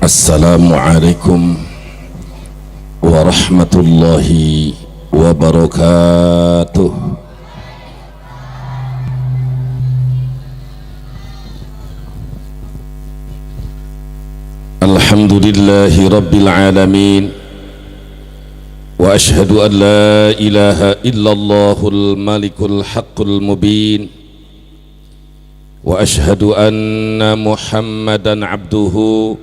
Assalamualaikum warahmatullahi wabarakatuh. Alhamdulillahi rabbil alamin, wa ashhadu an la ilaha illallahul malikul haqqul mubin, wa ashhadu anna muhammadan abduhu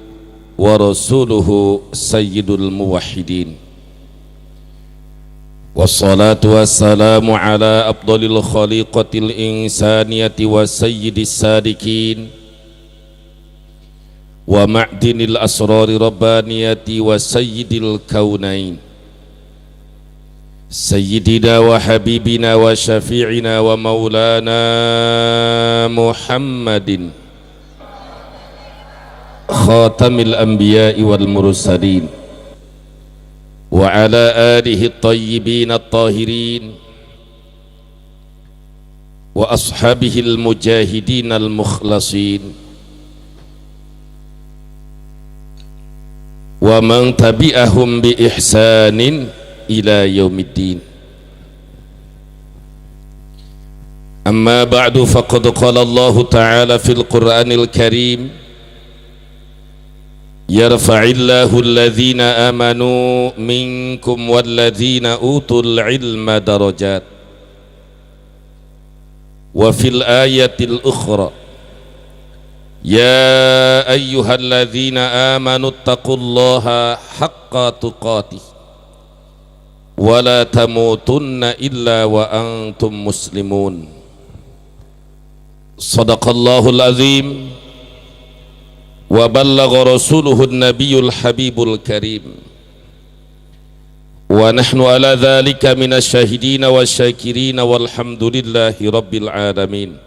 wa rasuluhu sayyidul muwahhidin. Wassalatu wassalamu ala afdalil khaliqatil insaniyati wa sayyidis sadiqin wa ma'dinil asrari rabbaniyati wa sayyidil kaunain sayyidina wa habibina wa syafi'ina wa maulana Muhammadin khatamil anbiya'i wal mursalin wa ala alihi at-tayyibin at-tahirin wa ashabihi al-mujahidin al-mukhlasin wa man tabi'ahum bi ihsanin ila yaumiddin. Amma ba'du, faqad qala Allah ta'ala fil Qur'anil Karim, yarfa'illahu alladhina amanu minkum walladhina utul ilma darajat. Wa fil ayatil ukhra, ya ayyuhalladzina amanu taqullaha haqqa tuqatih wa la tamutunna illa wa antum muslimun. Sadaqallahul azim wa ballagha rasuluhun nabiyul habibul karim, wa nahnu ala dhalika minasyahidina wasyakirina walhamdulillahi rabbil alamin.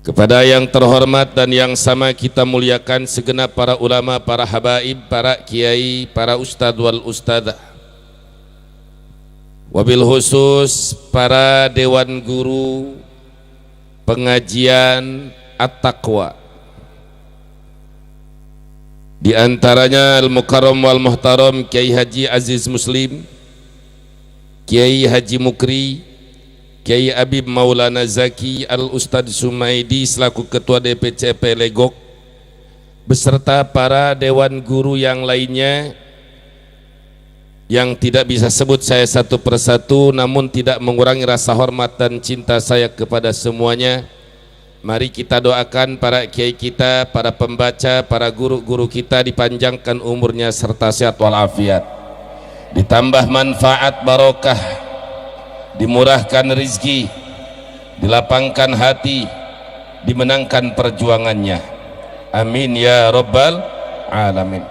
Kepada yang terhormat dan yang sama kita muliakan segenap para ulama, para habaib, para kiai, para ustadz wal ustadzah, wabil khusus para dewan guru pengajian At-Taqwa, di antaranya Al-Mukarram wal Muhtaram Kiai Haji Aziz Muslim, Kiai Haji Mukri, Kiai Habib Maulana Zaki Al-Ustadz Sumaidi selaku Ketua DPCP Legok, beserta para dewan guru yang lainnya yang tidak bisa sebut saya satu persatu, namun tidak mengurangi rasa hormat dan cinta saya kepada semuanya. Mari kita doakan para kiai kita, para pembaca, para guru-guru kita dipanjangkan umurnya serta sehat walafiat, ditambah manfaat barokah, dimurahkan rizki, dilapangkan hati, dimenangkan perjuangannya. Amin ya rabbal alamin.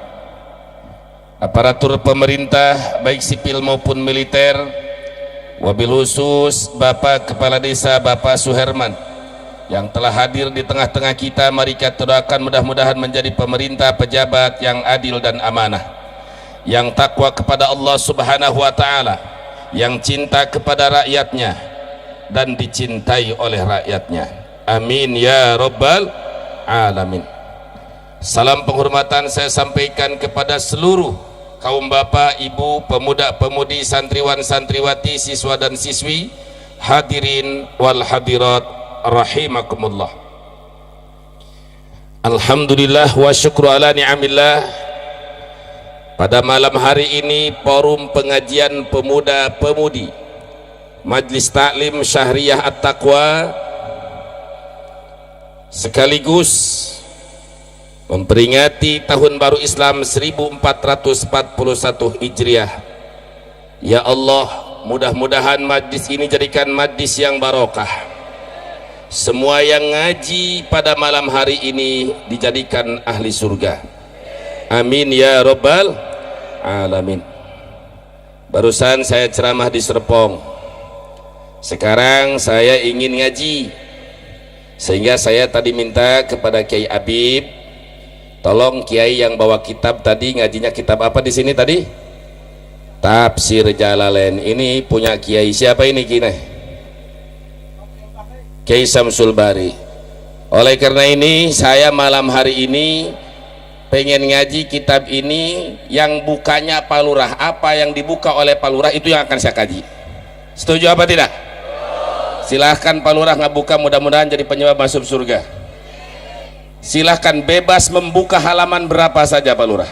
Aparatur pemerintah baik sipil maupun militer, wabil khusus Bapak Kepala Desa Bapak Suherman yang telah hadir di tengah-tengah kita, mari kita doakan mudah-mudahan menjadi pemerintah pejabat yang adil dan amanah, yang takwa kepada Allah Subhanahu wa ta'ala, yang cinta kepada rakyatnya dan dicintai oleh rakyatnya. Amin ya rabbal alamin. Salam penghormatan saya sampaikan kepada seluruh kaum bapak, ibu, pemuda, pemudi, santriwan, santriwati, siswa dan siswi, hadirin wal hadirat rahimakumullah. Alhamdulillah wa syukru ala ni'amillah. Pada malam hari ini forum pengajian pemuda-pemudi Majlis Taklim Syahriyah At-Taqwa sekaligus memperingati tahun baru Islam 1441 Hijriah. Ya Allah, mudah-mudahan majlis ini jadikan majlis yang barokah. Semua yang ngaji pada malam hari ini dijadikan ahli surga. Amin ya rabbal alamin. Barusan saya ceramah di Serpong, sekarang saya ingin ngaji, sehingga saya tadi minta kepada Kiai Habib, tolong Kiai yang bawa kitab tadi, ngajinya kitab apa di sini tadi? Tafsir Jalalain. Ini punya Kiai siapa ini Kiai? Kiai Samsul Bari. Oleh karena ini saya malam hari ini pengen ngaji kitab ini yang bukanya Pak Lurah. Apa yang dibuka oleh Pak Lurah itu yang akan saya kaji. Setuju apa tidak? Silahkan Pak Lurah ngebuka, mudah-mudahan jadi penyebab masuk surga. Silahkan bebas membuka halaman berapa saja Pak Lurah.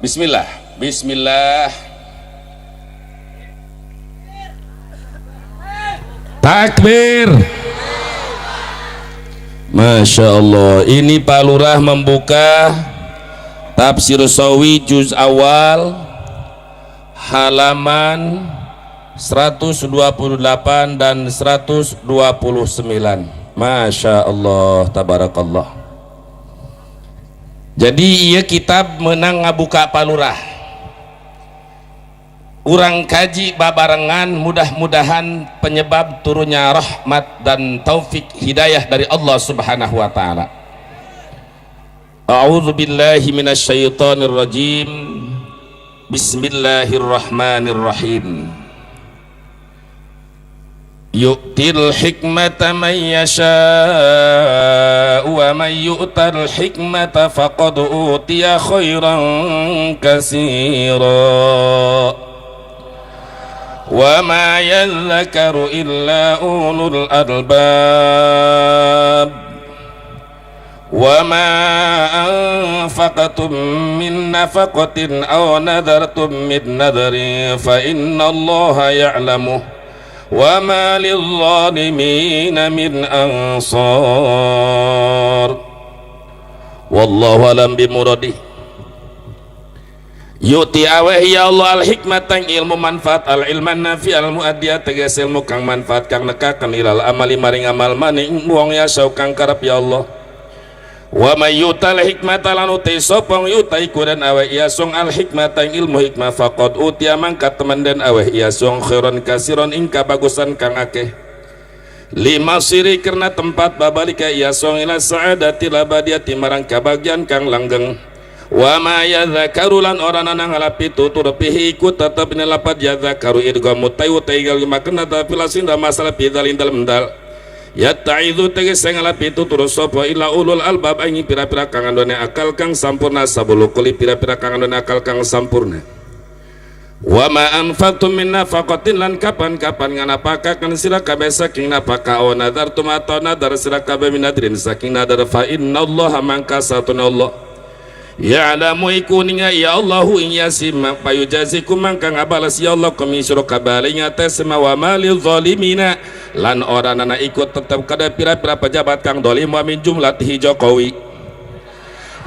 Bismillah. Bismillah. Takbir. Masya Allah, ini Pak Lurah membuka Tafsir Shawi juz awal halaman 128 dan 129. Masya Allah, tabarakallah. Jadi ia kitab menang ngabuka Pak Lurah. Urang kaji babarengan, mudah-mudahan penyebab turunnya rahmat dan taufik hidayah dari Allah Subhanahu wa taala. A'udzu billahi minasyaitonir rajim. Bismillahirrahmanirrahim. Yu'til hikmata man yasha' wa man yu'tal hikmata faqad utiya khairan katsira. وما يذكر إلا أولو الألباب وما أنفقتم من نفقة أو نذرتم من نذر فإن الله يعلمه وما للظالمين من أنصار والله أعلم بمراده. Yuti aweh ya Allah al hikmatan ilmu manfaat al ilman nafi al muadiyah tegas ilmu kang manfaat kang nekakan ilal amali maring amal maning wong ya sau kang karep ya Allah. Wa may yutal hikmata lan utai sopong yutai kudan aweh ya song al hikmatan ilmu hikmah faqad utia mangkat teman dan aweh ya song khairon kasiron ingka bagusan kang akeh. Lima siri karena tempat babalika ya song ila sa'adati labadiyati marang kabagian kang langgeng. Wa ma yadzakaru lan orana nang ngalapi tutur pihi ku tetep nelapat yadzakaru idgham mutayu taigal makna tapi lasin da masalah bidal indal mendal ya ta'idu teges ngalapi tutur sapa ila ulul albab angi pira-pira kang andone akal kang sampurna sabulu kuli pira-pira kang andone akal kang sampurna. Wa ma anfaqtum min nafaqatin lan kapan-kapan nganapakaken sira kabeh saking napaka aw nadartum atau nadar sira kabeh minadrin saking nadar fa innallaha mangka satuna Allah ya'lamu ikuninga ya Allahu in yasim payujazikum mangka ngabalas ya Allah kami suruh kabalinya tes wa malil zalimina lan orana ikut tetap kada pira-pira pejabat kang dolim wa min jumlatihi Jokowi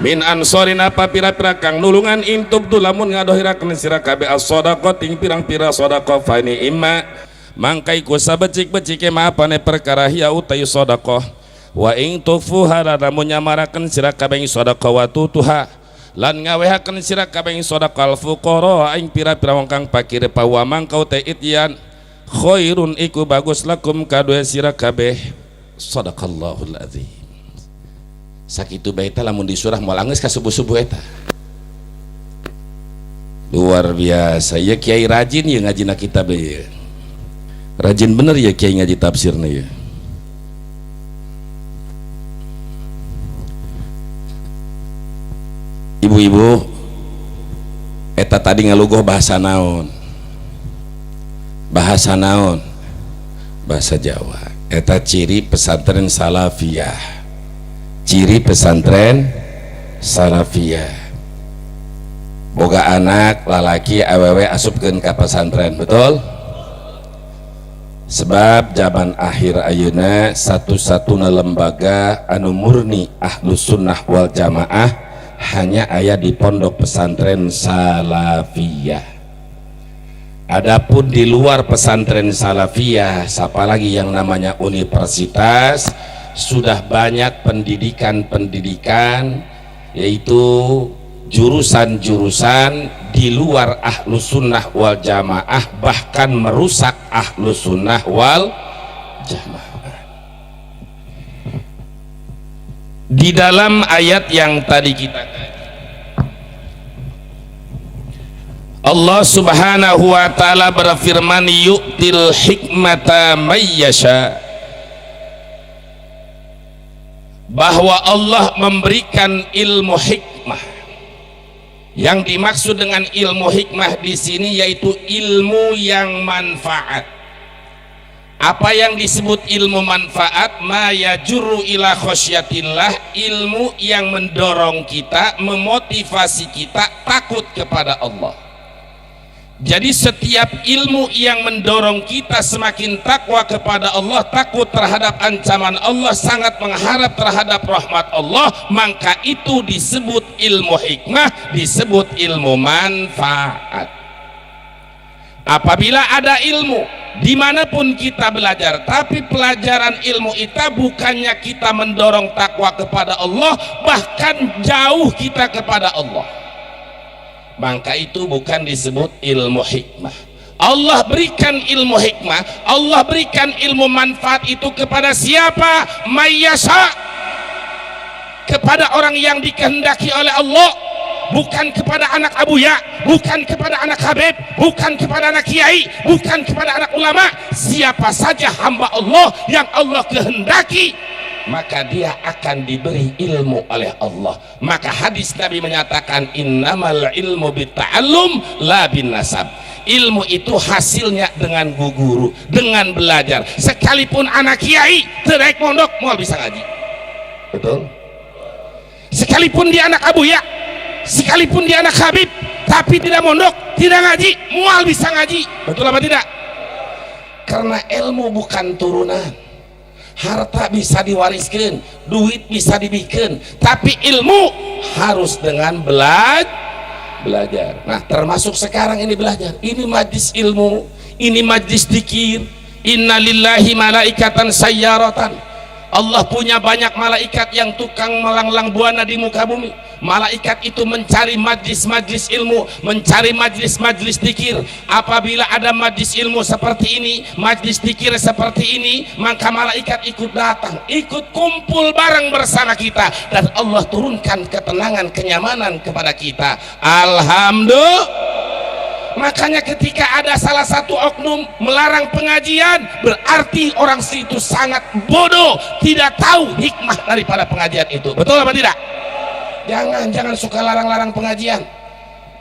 min ansorin apa pira-pira kang nulungan intub dulamun ngadohirakeun sira kabeh as-shadaqah ting pirang-pira sedekah fa ini imma mangka iku sabecik-becike maapane perkara hiya utai sedekah wa ing tufuha lamun nyamarakeun sira kabeh sedekah wa tutuha lan ngawehakeun sira kabeh sedekah fuqara ing pira-pira wong kang fakir pawa mangkau teh ityan khairun iku bagus lakum kadue sira kabeh. Shadaqallahul azim. Sakitu bae teh lamun di surah moal anggeus ka subuh-subuh eta luar biasa ya kiai rajin ya ngajina kitab ya rajin bener ya kiai ngaji tafsirna ya. Ibu-ibu eta tadi ngalugoh bahasa naon bahasa Jawa eta ciri pesantren salafiyah boga anak lalaki awewe asupkeun ka pesantren betul sebab zaman akhir ayeuna satu-satuna lembaga anu murni ahlus sunnah wal jamaah hanya aya di pondok pesantren salafiyah. Adapun di luar pesantren salafiyah, siapa lagi yang namanya universitas, sudah banyak pendidikan-pendidikan yaitu jurusan-jurusan di luar ahlus sunnah wal jamaah, bahkan merusak ahlus sunnah wal jamaah. Di dalam ayat yang tadi kita Allah subhanahu wa ta'ala berfirman yu'til hikmata may yasha bahwa Allah memberikan ilmu hikmah. Yang dimaksud dengan ilmu hikmah di sini yaitu ilmu yang manfaat. Apa yang disebut ilmu manfaat? Ma yajurru ila khosyatillah, ilmu yang mendorong kita, memotivasi kita takut kepada Allah. Jadi setiap ilmu yang mendorong kita semakin takwa kepada Allah, takut terhadap ancaman Allah, sangat mengharap terhadap rahmat Allah, maka itu disebut ilmu hikmah, disebut ilmu manfaat. Apabila ada ilmu dimanapun kita belajar, tapi pelajaran ilmu itu bukannya kita mendorong takwa kepada Allah, bahkan jauh kita kepada Allah, maka itu bukan disebut ilmu hikmah. Allah berikan ilmu hikmah, Allah berikan ilmu manfaat itu kepada siapa? Mayyasha, kepada orang yang dikehendaki oleh Allah, bukan kepada anak abuya, bukan kepada anak habib, bukan kepada anak kiai, bukan kepada anak ulama. Siapa saja hamba Allah yang Allah kehendaki, maka dia akan diberi ilmu oleh Allah. Maka hadis Nabi menyatakan innamal ilmu bitta'allum la bin nasab. Ilmu itu hasilnya dengan guru, dengan belajar. Sekalipun anak kiai terek mondok mau bisa ngaji, betul? Sekalipun dia anak abuya, sekalipun dia anak habib, tapi tidak mondok, tidak ngaji, mual bisa ngaji, betul apa tidak? Karena ilmu bukan turunan. Harta bisa diwariskan, duit bisa dibikin, tapi ilmu harus dengan belajar. Nah, termasuk sekarang ini belajar. Ini majlis ilmu, ini majlis dzikir. Innalillahi malaikatan sayyaratan. Allah punya banyak malaikat yang tukang melanglang buana di muka bumi. Malaikat itu mencari majlis-majlis ilmu, mencari majlis-majlis dzikir. Apabila ada majlis ilmu seperti ini, majlis dzikir seperti ini, maka malaikat ikut datang, ikut kumpul bareng bersama kita, dan Allah turunkan ketenangan, kenyamanan kepada kita. Alhamdulillah. Makanya ketika ada salah satu oknum melarang pengajian, berarti orang itu sangat bodoh, tidak tahu hikmah daripada pengajian itu. Betul apa tidak? Jangan suka larang-larang pengajian.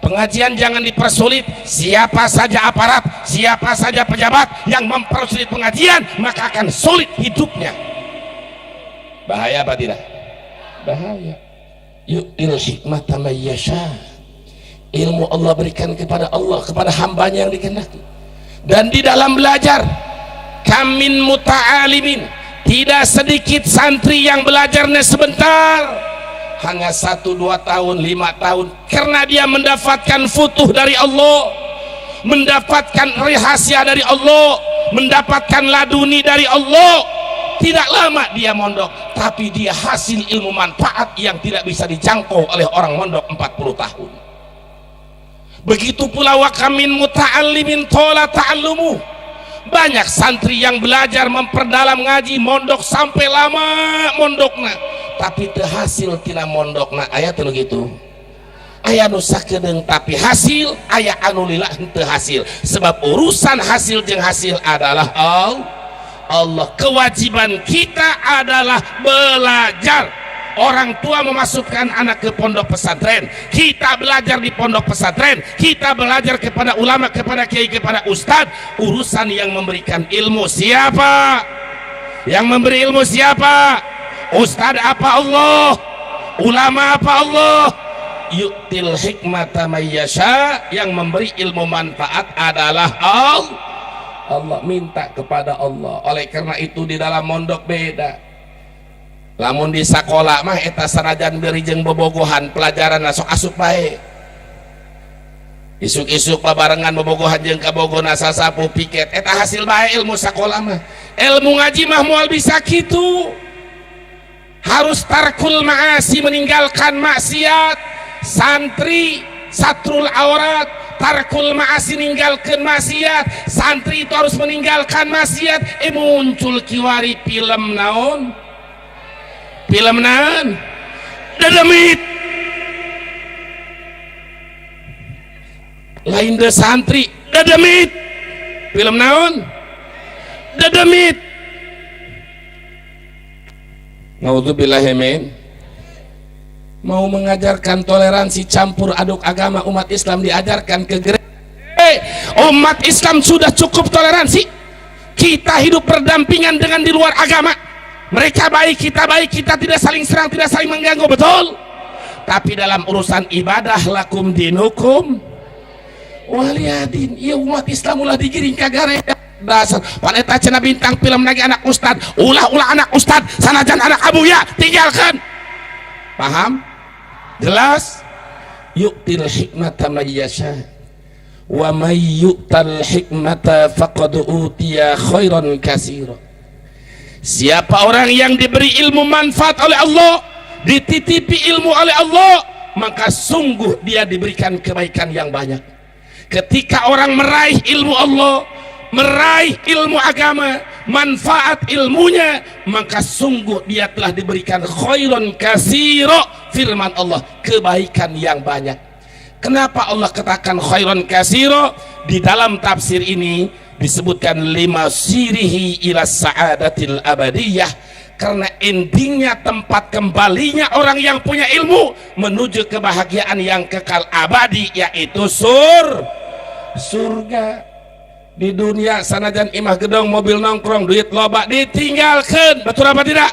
Pengajian jangan dipersulit. Siapa saja aparat, siapa saja pejabat yang mempersulit pengajian, maka akan sulit hidupnya. Bahaya apa tidak? Bahaya. Yu'til hikmata may yasha. Ilmu Allah berikan kepada Allah, kepada hambanya yang dikehendaki. Dan di dalam belajar, kamin muta'alimin, tidak sedikit santri yang belajarnya sebentar, hanya 1, 2 tahun, 5 tahun, karena dia mendapatkan futuh dari Allah, mendapatkan rahasia dari Allah, mendapatkan laduni dari Allah. Tidak lama dia mondok, tapi dia hasil ilmu manfaat yang tidak bisa dijangkau oleh orang mondok 40 tahun. Begitu pula wa kamin muta'allimin tola ta'allumu. Banyak santri yang belajar memperdalam ngaji, mondok sampai lama mondokna, tapi terhasil tina mondokna. Ayat begitu. Aya nu sakedeung tapi hasil, aya anu lila henteu hasil. Sebab urusan hasil jeung hasil adalah Allah. Kewajiban kita adalah belajar. Orang tua memasukkan anak ke pondok pesantren, kita belajar di pondok pesantren, kita belajar kepada ulama, kepada kiai, kepada ustadz. Urusan yang memberikan ilmu siapa? Yang memberi ilmu siapa? Ustadz apa Allah? Ulama apa Allah? Yu'til hikmata may yasha. Yang memberi ilmu manfaat adalah Allah. Minta kepada Allah. Oleh karena itu di dalam mondok beda. Lamun di sekolah mah eta sanajan beri jeung bobogohan pelajaran sok asup bae. Isuk-isuk babarengan bobogohan jeung kabogona sasapu piket, eta hasil bae ilmu sekolah mah. Ilmu ngaji mah moal bisa kitu. Harus tarkul ma'asi, meninggalkan maksiat. Santri satrul aurat, tarkul ma'asi, meninggalkan maksiat. Santri itu harus meninggalkan maksiat. Muncul kiwari film naon? Film naon? Dedemit. Lain de santri, dedemit. Film naon? Dedemit. Naudzubillahi min. Mau mengajarkan toleransi campur aduk agama umat Islam diajarkan ke gereja. Umat Islam sudah cukup toleransi. Kita hidup berdampingan dengan di luar agama. Mereka baik, kita tidak saling serang, tidak saling mengganggu, betul? Tapi dalam urusan ibadah, lakum dinukum waliyadin. Ya umat Islam ulah digiring ke gereja. Dasar paneta cenah bintang film lagi anak ustad, ulah anak ustad, sanajan anak abuya, tinggalkan. Paham? Jelas? Yu'til hikmata may yasha wa may yu'tal hikmata faqad utiya khairan katsira. Siapa orang yang diberi ilmu manfaat oleh Allah, dititipi ilmu oleh Allah, maka sungguh dia diberikan kebaikan yang banyak. Ketika orang meraih ilmu Allah, meraih ilmu agama, manfaat ilmunya, maka sungguh dia telah diberikan khairan katsira, firman Allah, kebaikan yang banyak. Kenapa Allah katakan khairan katsira? Di dalam tafsir ini disebutkan lima sirihi ila sa'adatil abadiyah, karena endingnya, tempat kembalinya orang yang punya ilmu menuju kebahagiaan yang kekal abadi, yaitu surga. Di dunia sanajan imah gedong, mobil nongkrong, duit loba, ditinggalkan, betul apa tidak?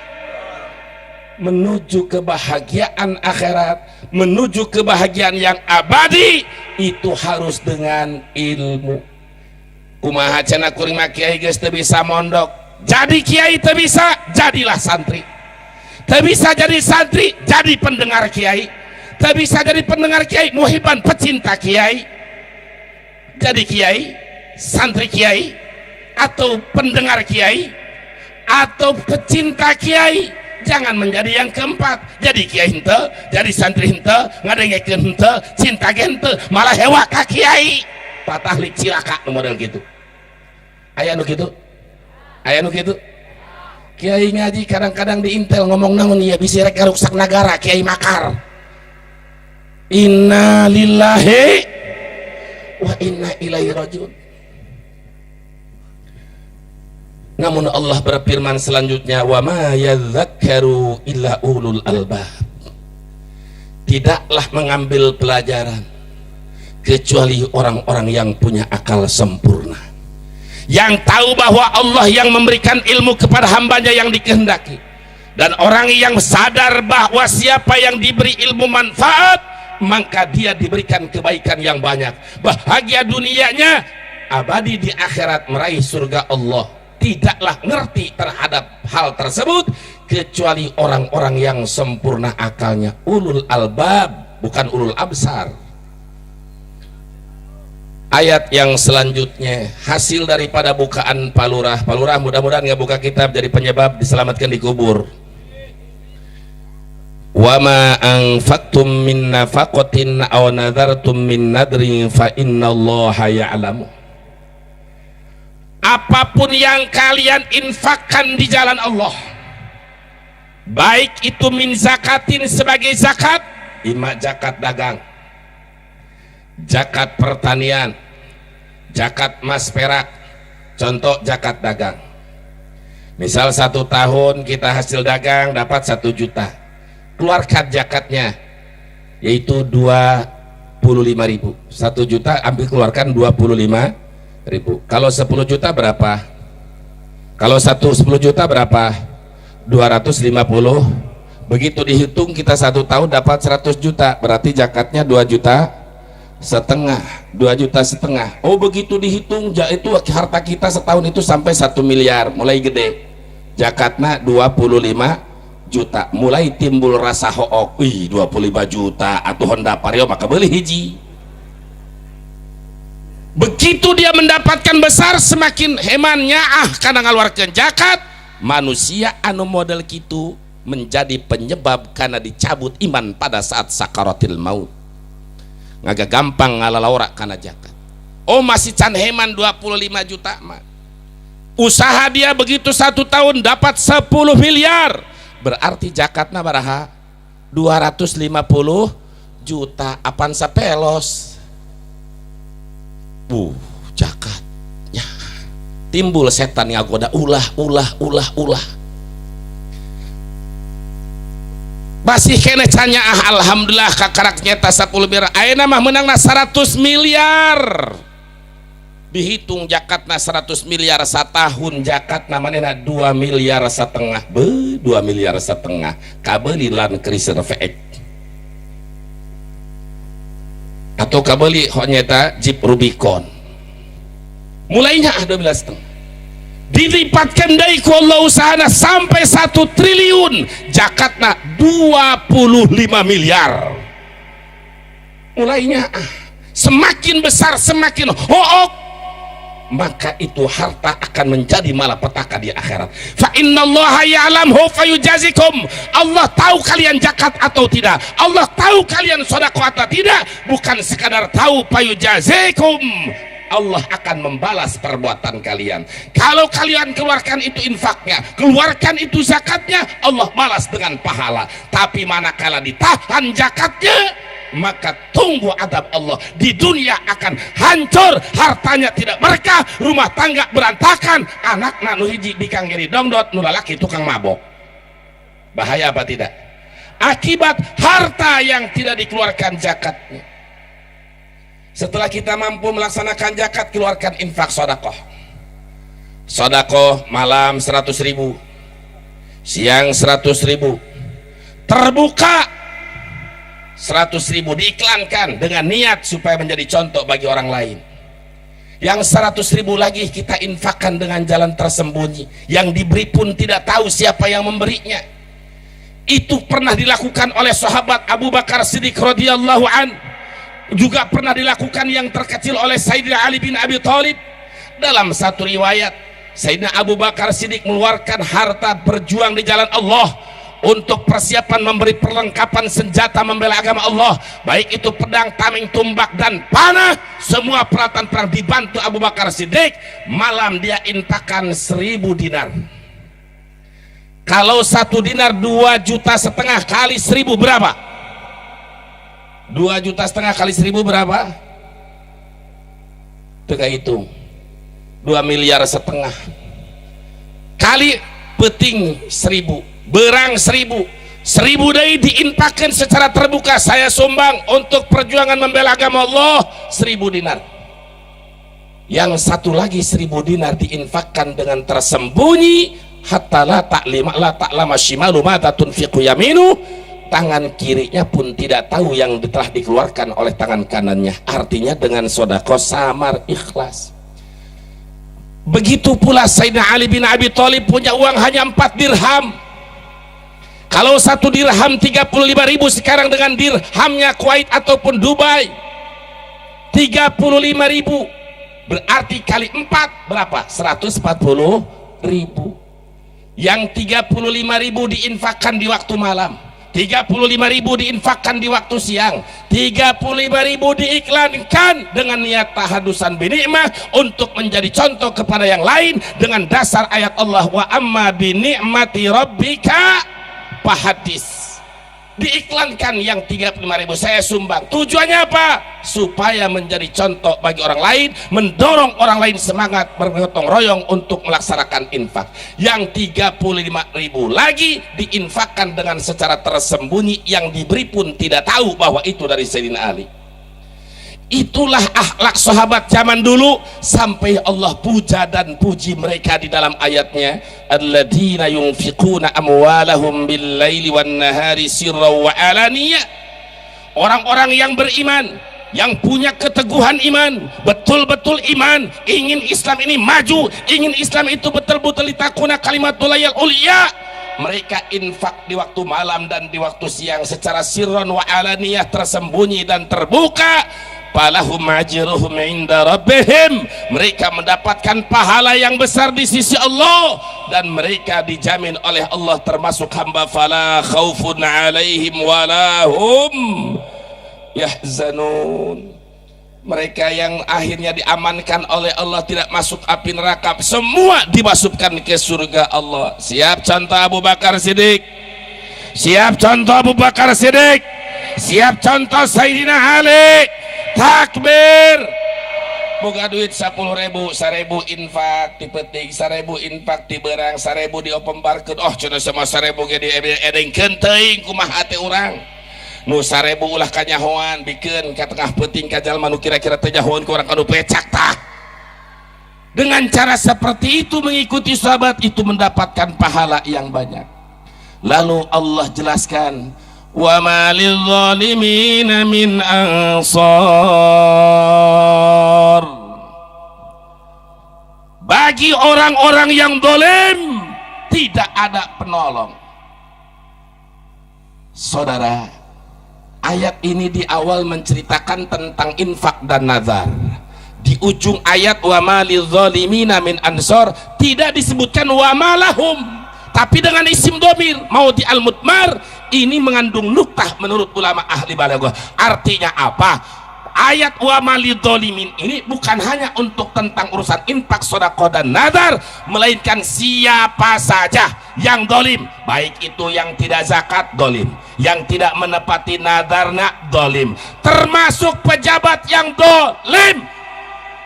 Menuju kebahagiaan akhirat, menuju kebahagiaan yang abadi, itu harus dengan ilmu. Kumaha cenah kuring mah kiai geus teu bisa mondok, jadi kiai teu bisa, jadilah santri. Teu bisa jadi santri, jadi pendengar kiai. Teu bisa jadi pendengar kiai, muhiban pecinta kiai. Jadi kiai, santri kiai, atau pendengar kiai, atau pecinta kiai. Jangan menjadi yang keempat, jadi kiai henteu, jadi santri henteu, ngadengekeun henteu, cinta henteu, malah hewa ka kiai. Patahlik cilaka model gitu. Aya nu kitu? Aya nu kitu? Kiai ngaji kadang-kadang di intel ngomong naon ya bisa rek rusak negara, kiai makar. Inna lillahi wa inna ilaihi rajiun. Namun Allah berfirman selanjutnya, wa ma yadzakkaru illa ulul albab. Tidaklah mengambil pelajaran kecuali orang-orang yang punya akal sempurna, yang tahu bahwa Allah yang memberikan ilmu kepada hambanya yang dikehendaki, dan orang yang sadar bahwa siapa yang diberi ilmu manfaat, maka dia diberikan kebaikan yang banyak, bahagia dunianya, abadi di akhirat, meraih surga Allah. Tidaklah ngerti terhadap hal tersebut kecuali orang-orang yang sempurna akalnya, ulul albab, bukan ulul absar. Ayat yang selanjutnya hasil daripada bukaan Pak Lurah. Pak Lurah mudah-mudahan nggak buka kitab jadi penyebab diselamatkan di kubur. Wa ma anfaqtum min nafaqatin aw nadartum min nadrin fa innallaha ya'lamu. Apapun yang kalian infakkan di jalan Allah, baik itu min zakatin sebagai zakat, ima zakat dagang, zakat pertanian, zakat emas perak, contoh zakat dagang. Misal 1 tahun kita hasil dagang dapat 1 juta, keluarkan zakatnya, yaitu 25.000. 1 juta ambil keluarkan 25.000. Kalau 10 juta berapa? Kalau 10 juta berapa? 250. Begitu dihitung kita 1 tahun dapat 100 juta, berarti zakatnya 2,5 juta. 2,5 juta. Oh begitu dihitung itu harta kita setahun itu sampai 1 miliar, mulai gede. Zakatnya 25 juta, mulai timbul rasa hook. Wih 25 juta atau Honda Vario maka beli hiji. Begitu dia mendapatkan besar, semakin hemannya karena ngaluarkeun zakat. Manusia anu model kitu menjadi penyebab karena dicabut iman pada saat sakaratil maut. Ngaga gampang ngalalaura karena zakat. Oh masih can heman 25 juta mah. Usaha dia begitu 1 tahun dapat 10 miliar. Berarti zakatna baraha? 250 juta. Apaan sapelos? Zakatnya timbul setan yang goda ulah. masih kene canya alhamdulillah kakarak nyata 10 miliar ayeuna mah menangna 100 miliar dihitung jakatna 100 miliar satahun jakat namanya 2 miliar setengah 2 miliar setengah kabeli lan reserve X atau kabeli nyata Jeep Rubicon mulainya 2 miliar setengah dilipatkan dari Allah usahana sampai 1 triliun jakatna 25 miliar mulainya semakin besar semakin hook maka itu harta akan menjadi malapetaka di akhirat. Fa innallaha ya'lamhu fayujazikum. Allah tahu kalian zakat atau tidak, Allah tahu kalian sedekah atau tidak, bukan sekadar tahu fayujazikum, Allah akan membalas perbuatan kalian. Kalau kalian keluarkan itu infaknya, keluarkan itu zakatnya, Allah balas dengan pahala. Tapi manakala ditahan zakatnya, maka tunggu adab Allah. Di dunia akan hancur, hartanya tidak berkah, rumah tangga berantakan, anak nu hiji bikang geri dongdot, nu lalaki tukang mabok. Bahaya apa tidak? Akibat harta yang tidak dikeluarkan zakatnya. Setelah kita mampu melaksanakan zakat, keluarkan infak sedekah. Sedekah malam 100.000, siang 100.000, terbuka 100.000, diiklankan dengan niat supaya menjadi contoh bagi orang lain. Yang 100.000 lagi kita infakkan dengan jalan tersembunyi, yang diberi pun tidak tahu siapa yang memberinya. Itu pernah dilakukan oleh sahabat Abu Bakar Siddiq radhiyallahu an, juga pernah dilakukan yang terkecil oleh Sayyidina Ali bin Abi Thalib. Dalam satu riwayat, Sayyidina Abu Bakar Siddiq mengeluarkan harta berjuang di jalan Allah untuk persiapan memberi perlengkapan senjata membela agama Allah, baik itu pedang, tameng, tumbak dan panah, semua peralatan perang dibantu Abu Bakar Siddiq. Malam dia infakkan 1.000 dinar. Kalau 1 dinar 2,5 juta kali 1.000 berapa? 2,5 juta kali 1.000 berapa? Teka hitung, 2,5 miliar kali peting 1.000, berang 1.000 dari diinfakkan secara terbuka. Saya sumbang untuk perjuangan membela agama Allah 1.000 dinar. Yang satu lagi 1.000 dinar diinfakkan dengan tersembunyi, hatta la ta'lama shimalu ma tunfiqu yaminu, tangan kirinya pun tidak tahu yang telah dikeluarkan oleh tangan kanannya. Artinya dengan sedekah samar ikhlas. Begitu pula Sayyidina Ali bin Abi Thalib punya uang hanya 4 dirham. Kalau 1 dirham 35.000 sekarang dengan dirhamnya Kuwait ataupun Dubai 35.000, berarti kali 4 berapa? 140.000. Yang 35.000 diinfakkan di waktu malam, 35.000 diinfakkan di waktu siang, 35.000 diiklankan dengan niat tahadusan binikmah untuk menjadi contoh kepada yang lain dengan dasar ayat Allah, wa amma binikmati rabbika fahadits. Diiklankan yang 35.000 saya sumbang. Tujuannya apa? Supaya menjadi contoh bagi orang lain, mendorong orang lain semangat bergotong royong untuk melaksanakan infak. Yang 35.000 lagi diinfakkan dengan secara tersembunyi, yang diberi pun tidak tahu bahwa itu dari Sayyidina Ali. Itulah akhlak sahabat zaman dulu, sampai Allah puja dan puji mereka di dalam ayatnya, alladzina yunfiquna amwalahum bil laili wan nahari sirran wa alaniyah. Orang-orang yang beriman, yang punya keteguhan iman, betul-betul iman, ingin Islam ini maju, ingin Islam itu betul-betul litakuna kalimatullahil ulya, mereka infak di waktu malam dan di waktu siang secara sirran wa alaniyah, tersembunyi dan terbuka. Falahum ajruhum inda rabbihim, mereka mendapatkan pahala yang besar di sisi Allah, dan mereka dijamin oleh Allah termasuk hamba fala khaufun alaihim walahum yahzanun. Mereka yang akhirnya diamankan oleh Allah, tidak masuk api neraka, semua dimasukkan ke surga Allah. Siap contoh Abu Bakar Siddiq, siap contoh Abu Bakar Siddiq, siap contoh Sayyidina Ali. Takbir, boga duit 10.000, 1.000 infak di peting, 1.000 infak di berang, 1.000 di opembarkeun. Oh cenah sama 1.000 ge di edengkeun teuing kumaha teh urang. Nu 1.000 ulah kanyahoan bikeun ka tengah peuting ka jalma nu kira-kira teu nyahoan ku urang kanu pecak tah. Dengan cara seperti itu mengikuti sahabat itu mendapatkan pahala yang banyak. Lalu Allah jelaskan, wa ma lil-zalimina min ansar. Bagi orang-orang yang dolim tidak ada penolong. Saudara, ayat ini di awal menceritakan tentang infak dan nazar. Di ujung ayat wa ma lil-zalimina min ansar tidak disebutkan wa ma lahum, tapi dengan isim domir mau di al-mudmar. Ini mengandung nuktah menurut ulama ahli balaghah. Artinya apa? Ayat wa ma lil-zalimin ini bukan hanya untuk tentang urusan infak, sedekah dan nazar, melainkan siapa saja yang dolim, baik itu yang tidak zakat dolim, yang tidak menepati nazarna dolim, termasuk pejabat yang dolim.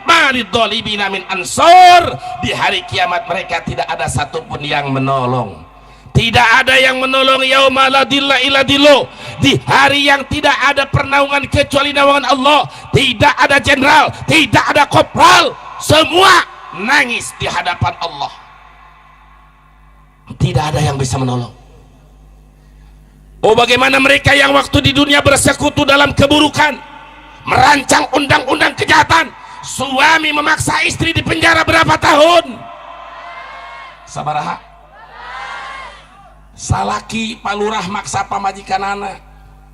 Maridzolimina min ansor. Di hari kiamat mereka tidak ada satupun yang menolong. Tidak ada yang menolong yauma la dilla illa dillu. Di hari yang tidak ada pernaungan kecuali naungan Allah. Tidak ada jenderal, tidak ada kopral, semua nangis di hadapan Allah. Tidak ada yang bisa menolong. Oh, bagaimana mereka yang waktu di dunia bersekutu dalam keburukan, merancang undang-undang kejahatan. Suami memaksa istri di penjara berapa tahun? Sabaraha? Salaki palurah maksa pamajikanana,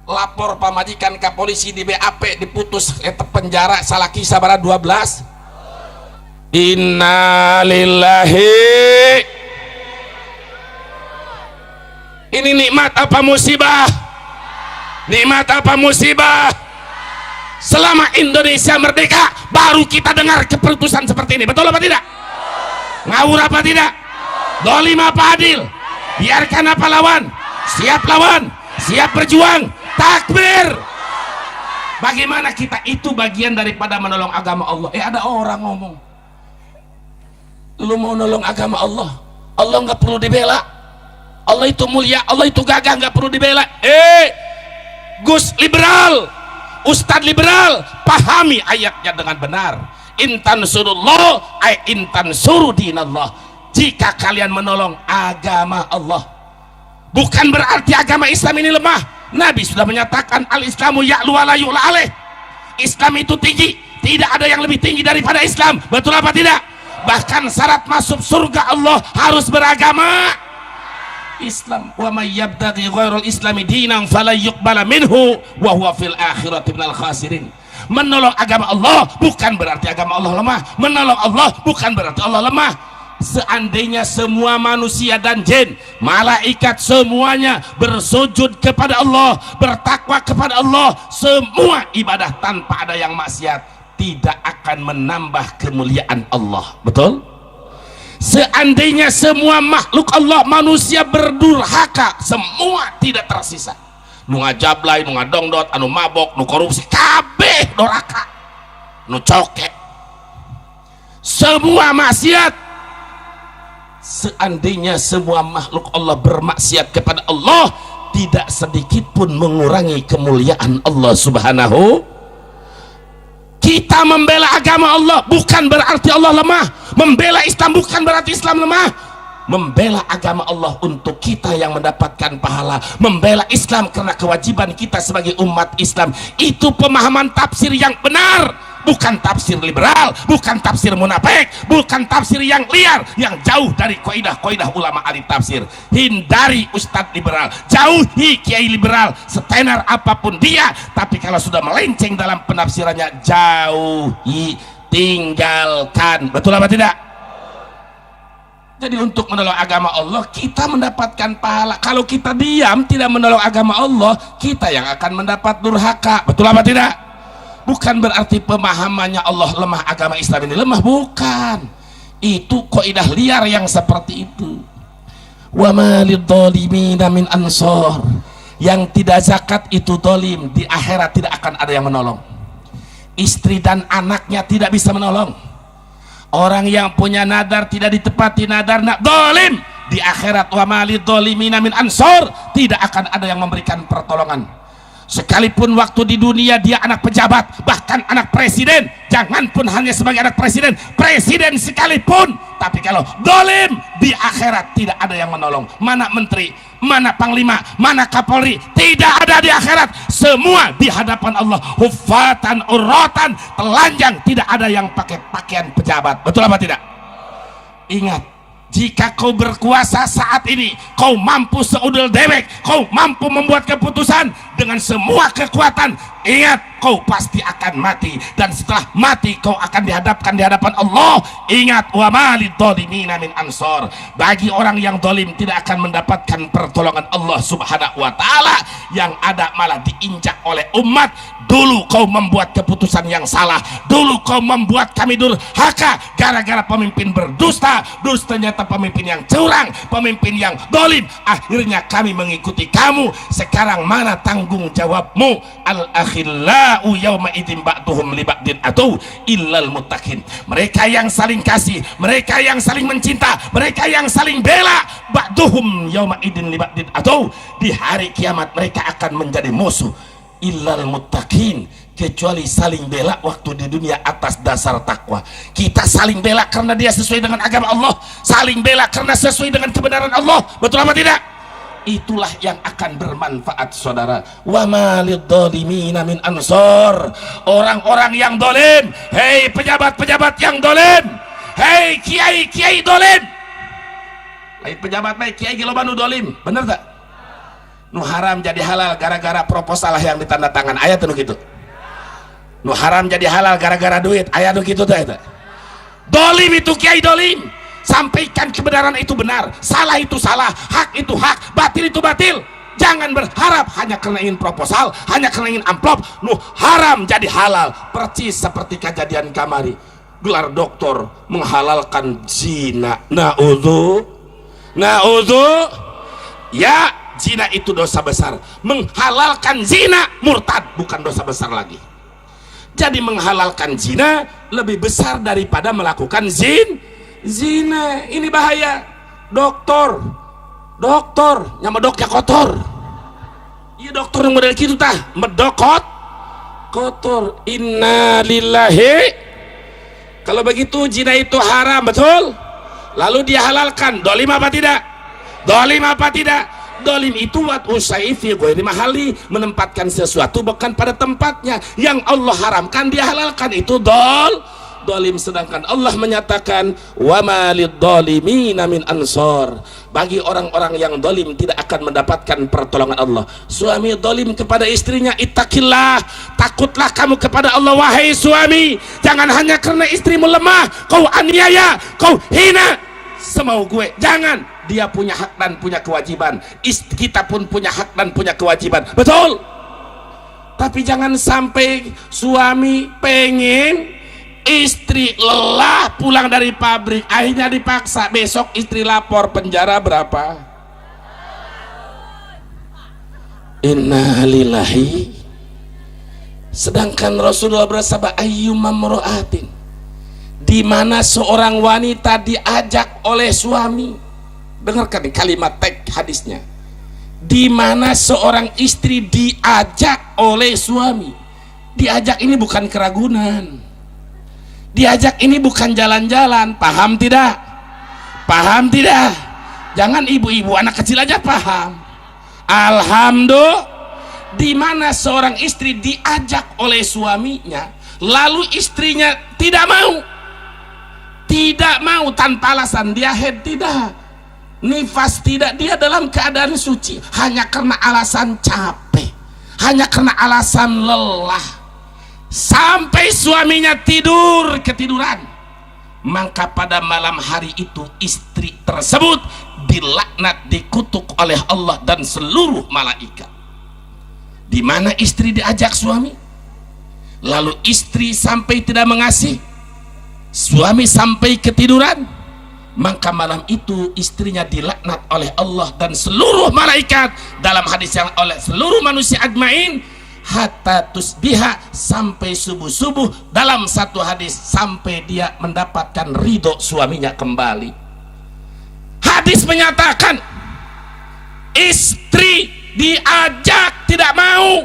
lapor pamajikan ke polisi di BAP, diputus penjara salaki sabaraha 12. Innalillahi. Ini nikmat apa musibah? Nikmat apa musibah? Selama Indonesia merdeka baru kita dengar keputusan seperti ini. Betul apa tidak? Ngawur apa tidak? Dolim apa adil? Biarkan apa lawan? Siap lawan, siap berjuang, takbir. Bagaimana kita itu bagian daripada menolong agama Allah. Ada orang ngomong, lu mau nolong agama Allah, Allah nggak perlu dibela, Allah itu mulia, Allah itu gagah, nggak perlu dibela. Gus liberal, Ustadz liberal, pahami ayatnya dengan benar. Intan surullah ay intan surudinallah. Jika kalian menolong agama Allah, bukan berarti agama Islam ini lemah. Nabi sudah menyatakan al-islamu ya'lu wa la yu'la alaih. Islam itu tinggi, tidak ada yang lebih tinggi daripada Islam. Betul apa tidak? Bahkan syarat masuk surga Allah harus beragama Islam. Wa may yabtaghi ghairal islami dinan fala yuqbala minhu wa huwa fil akhirati minal khasirin. Menolong agama Allah bukan berarti agama Allah lemah. Menolong Allah bukan berarti Allah lemah. Seandainya semua manusia dan jin, malaikat semuanya bersujud kepada Allah, bertakwa kepada Allah, semua ibadah tanpa ada yang maksiat, tidak akan menambah kemuliaan Allah. Betul? Seandainya semua makhluk Allah manusia berdurhaka, semua tidak tersisa. Nu ngajablay, nu ngadongdot, anu mabok, nu korupsi, kabeh doraka, nu cokek, semua maksiat. Seandainya semua makhluk Allah bermaksiat kepada Allah, tidak sedikit pun mengurangi kemuliaan Allah subhanahu. Kita membela agama Allah bukan berarti Allah lemah. Membela Islam bukan berarti Islam lemah. Membela agama Allah untuk kita yang mendapatkan pahala. Membela Islam karena kewajiban kita sebagai umat Islam. Itu pemahaman tafsir yang benar, bukan tafsir liberal, bukan tafsir munafik, bukan tafsir yang liar, yang jauh dari kaidah-kaidah ulama ahli tafsir. Hindari ustadz liberal, jauhi kiai liberal, setenar apapun dia, tapi kalau sudah melenceng dalam penafsirannya, jauhi, tinggalkan. Betul apa tidak? Jadi untuk menolong agama Allah kita mendapatkan pahala. Kalau kita diam tidak menolong agama Allah, kita yang akan mendapat durhaka. Betul apa tidak? Bukan berarti pemahamannya Allah lemah, agama Islam ini lemah, bukan. Itu kaidah liar yang seperti itu. Wa ma lidzalimina min ansor. Yang tidak zakat itu dolim, di akhirat tidak akan ada yang menolong. istri dan anaknya tidak bisa menolong. Orang yang punya nadar tidak ditepati nadarnya, dolim. Di akhirat wa malid dolimina min ansor, tidak akan ada yang memberikan pertolongan. Sekalipun waktu di dunia dia anak pejabat, bahkan anak presiden, jangan pun hanya sebagai anak presiden, presiden sekalipun, tapi kalau dolim di akhirat tidak ada yang menolong. Mana menteri, mana panglima, mana kapolri, tidak ada di akhirat. Semua di hadapan Allah hufatan uratan, telanjang, tidak ada yang pakai pakaian pejabat. Betul apa tidak? Ingat, jika kau berkuasa saat ini, kau mampu seudel dewek, kau mampu membuat keputusan dengan semua kekuatan, ingat kau pasti akan mati, dan setelah mati kau akan dihadapkan di hadapan Allah. Ingat, wa malid dolimina min ansor, bagi orang yang dolim tidak akan mendapatkan pertolongan Allah subhanahu wa ta'ala, yang ada malah diinjak oleh umat. Dulu kau membuat keputusan yang salah, dulu kau membuat kami durhaka gara-gara pemimpin berdusta, dustanya pemimpin yang curang, pemimpin yang dolim, akhirnya kami mengikuti kamu. Sekarang mana tanggung jawabmu? Al-akhillau yawma idzin ba'duhum li ba'din atu illal muttaqin. Mereka yang saling kasih, mereka yang saling mencinta, mereka yang saling bela, ba'duhum yawma idzin li ba'din atu, di hari kiamat mereka akan menjadi musuh. Illal muttaqin, kecuali saling bela waktu di dunia atas dasar takwa. Kita saling bela karena dia sesuai dengan agama Allah, saling bela karena sesuai dengan kebenaran Allah. Betul apa tidak? Itulah yang akan bermanfaat, saudara. Wa malid dolimina min ansor, orang-orang yang dolim, hei pejabat-pejabat yang dolim, hei kiai-kiai dolim. Lain pejabat baik, kiai gilo banu dolim, bener tak? Nu haram jadi halal gara-gara proposal yang ditanda tangan, ayat nu gitu. Nu haram jadi halal gara-gara duit, ayat nu gitu teh. Dolim itu kiai dolim. Sampaikan kebenaran itu benar, salah itu salah, hak itu hak, batil itu batil. Jangan berharap hanya karena ingin proposal, hanya karena ingin amplop, nu haram jadi halal. Percis seperti kejadian kamari, gelar doktor menghalalkan zina. Na'udzu ya, zina itu dosa besar. Menghalalkan zina murtad, bukan dosa besar lagi. Jadi menghalalkan zina lebih besar daripada melakukan zina. Ini bahaya. Doktor nyamedoknya kotor. Iya, dokter yang model gitu tah, medokot kotor. Inna lillahi. Kalau begitu zina itu haram, betul? Lalu dia halalkan, dolim apa tidak? Dolim apa tidak? Dolim itu wat usai fi ghairi mahali, menempatkan sesuatu bukan pada tempatnya. Yang Allah haramkan dia halalkan, itu dolim. Sedangkan Allah menyatakan wa malid dolimina min ansor, bagi orang-orang yang dolim tidak akan mendapatkan pertolongan Allah. Suami dolim kepada istrinya, ittaqillah, takutlah kamu kepada Allah wahai suami. Jangan hanya karena istrimu lemah kau aniaya, kau hina semau gue. Jangan. Dia punya hak dan punya kewajiban, kita pun punya hak dan punya kewajiban, betul? Tapi jangan sampai suami pengen, istri lelah pulang dari pabrik, akhirnya dipaksa, besok istri lapor, penjara berapa? Inna lillahi. Sedangkan Rasulullah bersabda, ayyumma mro'atin, di mana seorang wanita diajak oleh suami. Dengarkan kalimat teks hadisnya. Di mana seorang istri diajak oleh suami. Diajak ini bukan keragunan. Diajak ini bukan jalan-jalan. Paham tidak? Paham tidak? Jangan ibu-ibu, anak kecil aja paham. Alhamdulillah. Di mana seorang istri diajak oleh suaminya, lalu istrinya tidak mau tanpa alasan, dia haid tidak, nifas tidak, dia dalam keadaan suci hanya karena alasan capek, hanya karena alasan lelah, sampai suaminya ketiduran, maka pada malam hari itu istri tersebut dilaknat, dikutuk oleh Allah dan seluruh malaikat. Di mana istri diajak suami, lalu istri sampai tidak mengasihi, suami sampai ketiduran, maka malam itu istrinya dilaknat oleh Allah dan seluruh malaikat. Dalam hadis yang oleh seluruh manusia ajmain, hatta tusbiha, sampai subuh-subuh. Dalam satu hadis sampai dia mendapatkan ridho suaminya kembali. Hadis menyatakan istri diajak tidak mau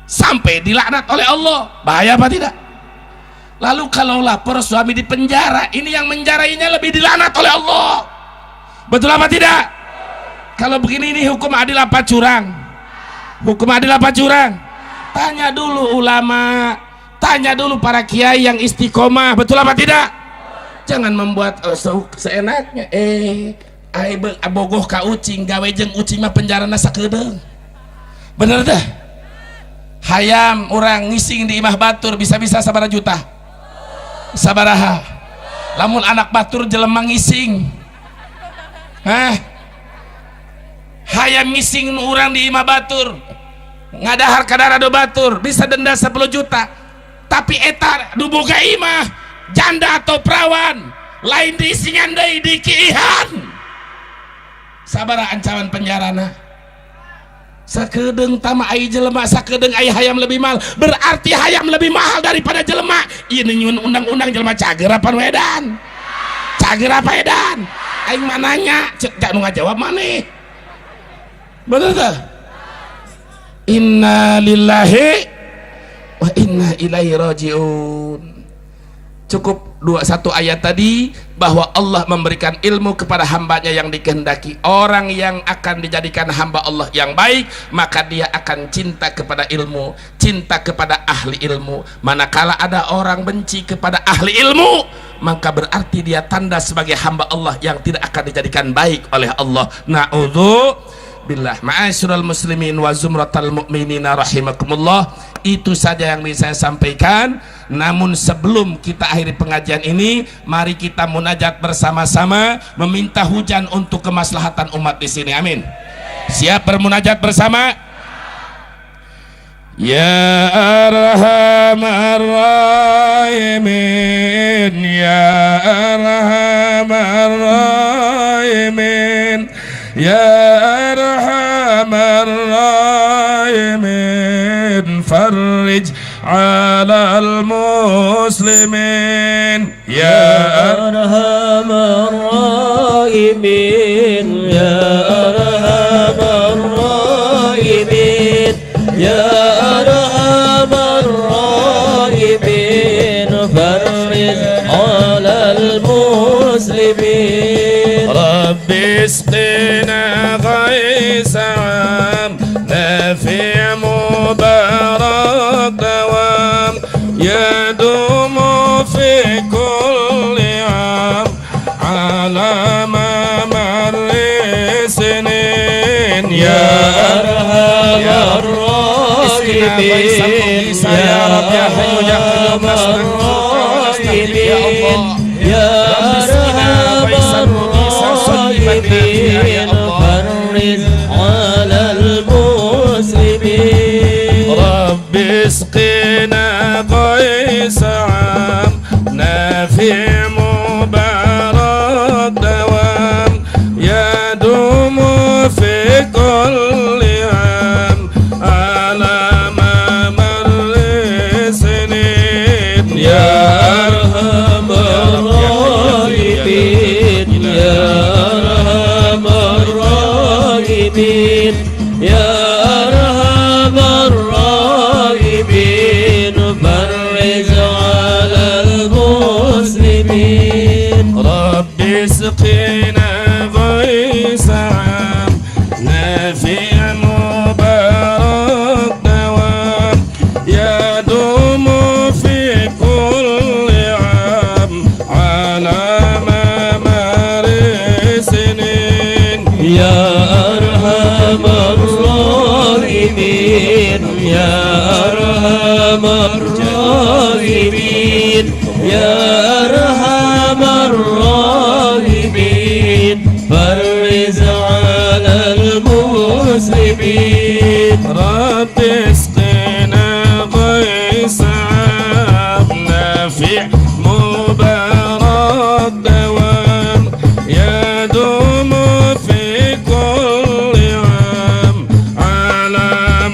sampai dilaknat oleh Allah. Bahaya apa tidak? Lalu kalau lapor suami di penjara, ini yang menjarainya lebih dilaknat oleh Allah. Betul apa tidak? Kalau begini, ini hukum adil apa curang? Hukum adil apa curang? Tanya dulu ulama, tanya dulu para kiai yang istiqomah. Betul apa tidak? Jangan membuat seenaknya. Bogoh ka ucing, gawe jeung ucing mah penjarana sakedeung. Bener dah. Hayam orang ngising di imah batur bisa-bisa sabaraha juta? Sabaraha? Lamun anak batur jelema ngising. Hayam ngising orang di imah batur, ngadahar kadarado batur, bisa denda 10 juta. Tapi eta duboga imah janda atau perawan, lain diisingan deui di kiihan. Sabaraha ancaman penjarana? Sakedeung tama ai jelema, sakedeung ai hayam lebih mahal. Berarti hayam lebih mahal daripada jelema. Ieu nyun undang-undang jelema cager apa edan? Cager apa edan? Aing mah nanya, cek nu ngajawab maneh. Betul tak? Inna lillahi wa inna ilaihi rajiun. Cukup satu ayat tadi, bahwa Allah memberikan ilmu kepada hambanya yang dikehendaki. Orang yang akan dijadikan hamba Allah yang baik, maka dia akan cinta kepada ilmu, cinta kepada ahli ilmu. Manakala ada orang benci kepada ahli ilmu, maka berarti dia tanda sebagai hamba Allah yang tidak akan dijadikan baik oleh Allah. Na'udzubillah. Ma'asyiral muslimin wa zumratal mu'minina rahimakumullah. Itu saja yang bisa saya sampaikan. Namun sebelum kita akhiri pengajian ini, mari kita munajat bersama-sama meminta hujan untuk kemaslahatan umat di sini. Amin. Siap bermunajat bersama? Ya Arhamar Rahimin, Ya Arhamar Rahimin, Ya Arhamar Rahimin, farij alal muslimin, Ya Arhamar Rahimin, Ya Arhamar Rahimin, Ya Arhamar Rahimin, farij alal muslimin. Rabbi isqina ghaisan nafi' mubarak dawam yadumu fi kulli 'am ala mamri sinin. Ya Arhamar Rahimin, Ya Arhamar Rahimin, Ya Arhamar Rahimin, farij alal muslimin. Rabbi isqina ghaisan nafi' mubarak dawam yadumu fi kulli 'am ala mamri sinin. Ya Arhamar Rahimin, Ya Arhamar Rahimin, Ya Arhamar Rahimin, farij alal muslimin. Rabbi isqina ghaisan nafi' mubarak dawam yadumu fi kulli 'am ala mamri sinin. Ya Arhamar Rahimin, Ya Arhamar Rahimin, Ya Arhamar Rahimin, farij alal muslimin. Rabbi isqina ghaisan nafi' mubarak dawam yadumu fi kulli 'am ala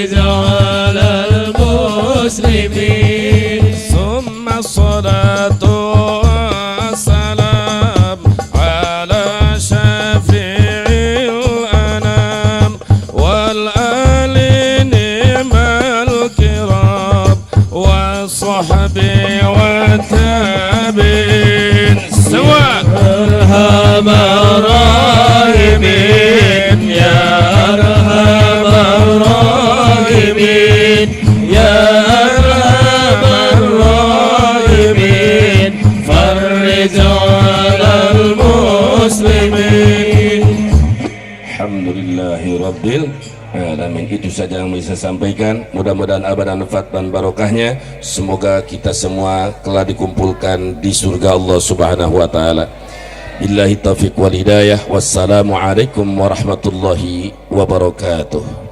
فرج على المسلمين ثم الصلاة والسلام على شفيع الأنام والآل نعم الكرام والصحب والتابعين سواء أرحم الراحمين يا أرحم الراحمين يا أرحم الراحمين فرج على المسلمين. Alhamdulillahi Rabbil Alamin. Itu saja yang bisa saya sampaikan. Mudah-mudahan abad manfaat dan barokahnya. Semoga kita semua kelak dikumpulkan di surga Allah Subhanahu wa taala. Billahi taufiq wal hidayah. Wassalamualaikum warahmatullahi wabarakatuh.